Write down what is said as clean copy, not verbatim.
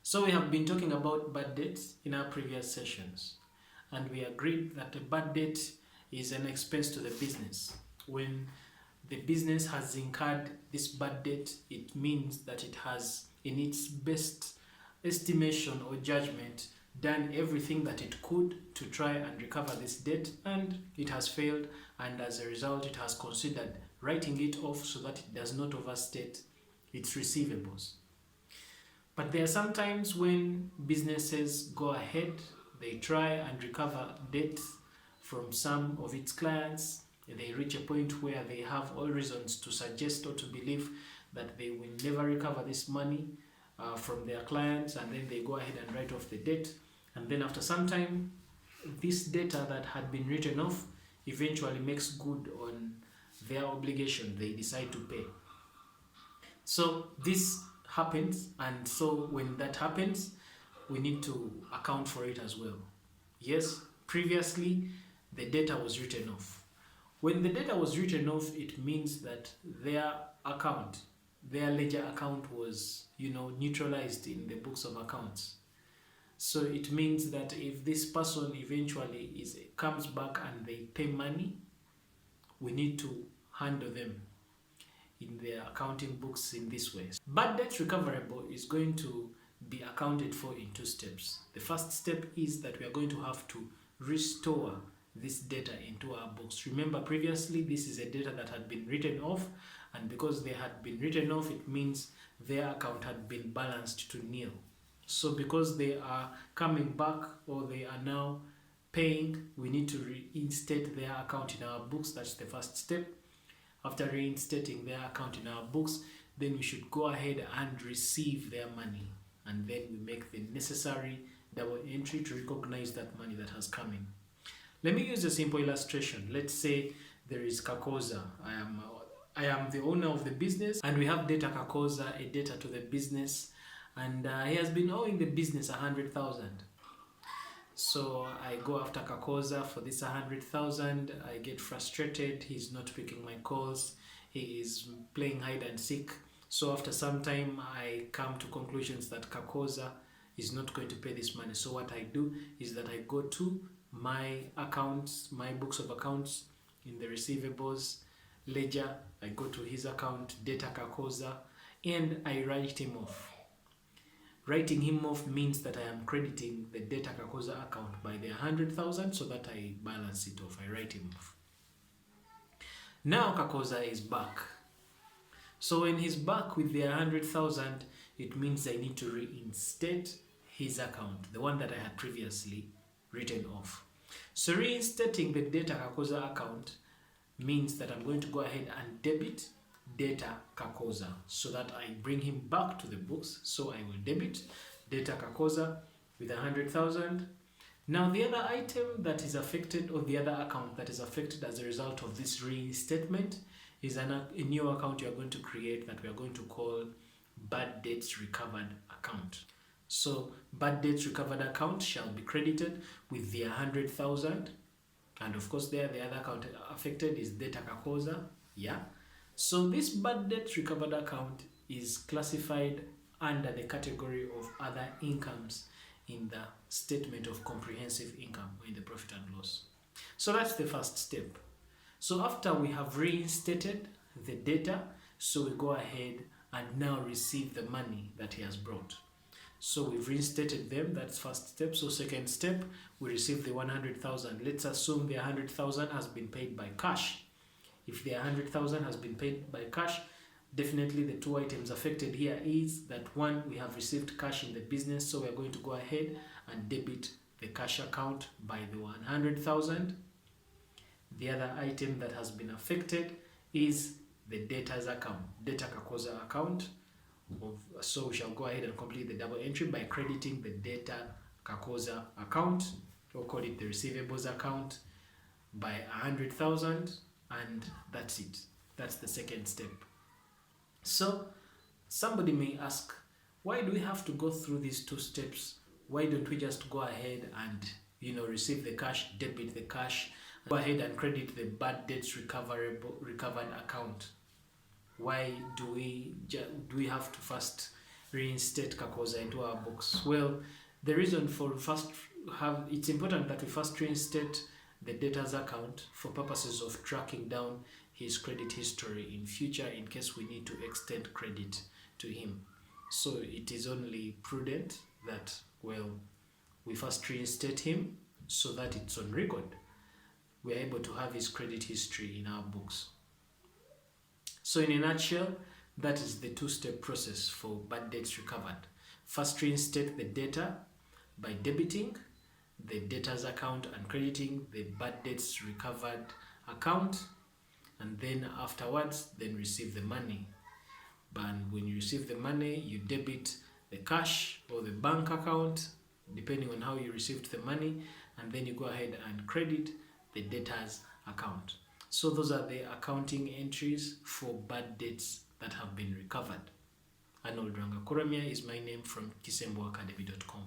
So we have been talking about bad debts in our previous sessions, and we agreed that a bad debt is an expense to the business. When the business has incurred this bad debt, it means that it has, in its best estimation or judgment, done everything that it could to try and recover this debt, and it has failed, and as a result it has considered writing it off so that it does not overstate its receivables. But there are some times when businesses go ahead, they try and recover debt from some of its clients. They reach a point where they have all reasons to suggest or to believe that they will never recover this money from their clients, and then they go ahead and write off the debt. And then after some time, this debtor that had been written off eventually makes good on their obligation. They decide to pay. So this happens, and so when that happens, we need to account for it as well. Yes, previously the debtor was written off. When the debtor was written off, it means that their account, their ledger account was, neutralized in the books of accounts. So it means that if this person eventually comes back and they pay money, we need to handle them in their accounting books in this way. Bad debt recoverable is going to be accounted for in two steps. The first step is that we are going to have to restore this data into our books. Remember, previously this is a data that had been written off, and because they had been written off, it means their account had been balanced to nil. So because they are coming back, or they are now paying, we need to reinstate their account in our books. That's the first step. After reinstating their account in our books, then we should go ahead and receive their money, and then we make the necessary double entry to recognize that money that has come in. Let me use a simple illustration. Let's say there is Kakoza. I am the owner of the business, and we have debtor Kakoza, a debtor to the business, and he has been owing the business 100,000. So I go after Kakoza for this 100,000. I get frustrated. He's not picking my calls. He is playing hide and seek. So after some time, I come to conclusions that Kakoza is not going to pay this money. So what I do is that I go to my accounts, my books of accounts in the receivables ledger. I go to his account, debtor Kakoza, and I write him off. Writing him off means that I am crediting the debtor Kakoza account by the 100,000 so that I balance it off. I write him off. Now Kakoza is back. So when he's back with the 100,000, it means I need to reinstate his account, the one that I had previously written off. So reinstating the debtor Kakoza account means that I'm going to go ahead and debit debtor Kakoza so that I bring him back to the books. So I will debit debtor Kakoza with 100,000. Now the other item that is affected, or the other account that is affected as a result of this reinstatement, is a new account you are going to create that we are going to call bad debts recovered account. So bad debts recovered account shall be credited with the 100,000, and of course there the other account affected is debtor Kakoza. Yeah. So this bad debt recovered account is classified under the category of other incomes in the statement of comprehensive income, or in the profit and loss. So that's the first step. So after we have reinstated the data, so we go ahead and now receive the money that he has brought. So we've reinstated them, that's first step. So second step, we receive the 100,000. Let's assume the 100,000 has been paid by cash. If the 100,000 has been paid by cash, definitely the two items affected here is that one, we have received cash in the business, so we are going to go ahead and debit the cash account by the 100,000. The other item that has been affected is the debtor's account, debtor Kakoza account. So we shall go ahead and complete the double entry by crediting the debtor Kakoza account, or call it the receivables account, by 100,000. And that's it. That's the second step. So somebody may ask, why do we have to go through these two steps? Why don't we just go ahead and receive the cash, debit the cash, go ahead and credit the bad debts recovered account? Why do we have to first reinstate Kakoza into our books? Well, the reason for it's important that we first reinstate the debtor's account for purposes of tracking down his credit history in future in case we need to extend credit to him. So it is only prudent that, well, we first reinstate him so that it's on record. We are able to have his credit history in our books. So in a nutshell, that is the two-step process for bad debts recovered. First, reinstate the debtor by debiting the debtor's account and crediting the bad debts recovered account, and then afterwards, then receive the money. But when you receive the money, you debit the cash or the bank account, depending on how you received the money, and then you go ahead and credit the debtor's account. So those are the accounting entries for bad debts that have been recovered. Arnold Ranga is my name from kisemboacademy.com.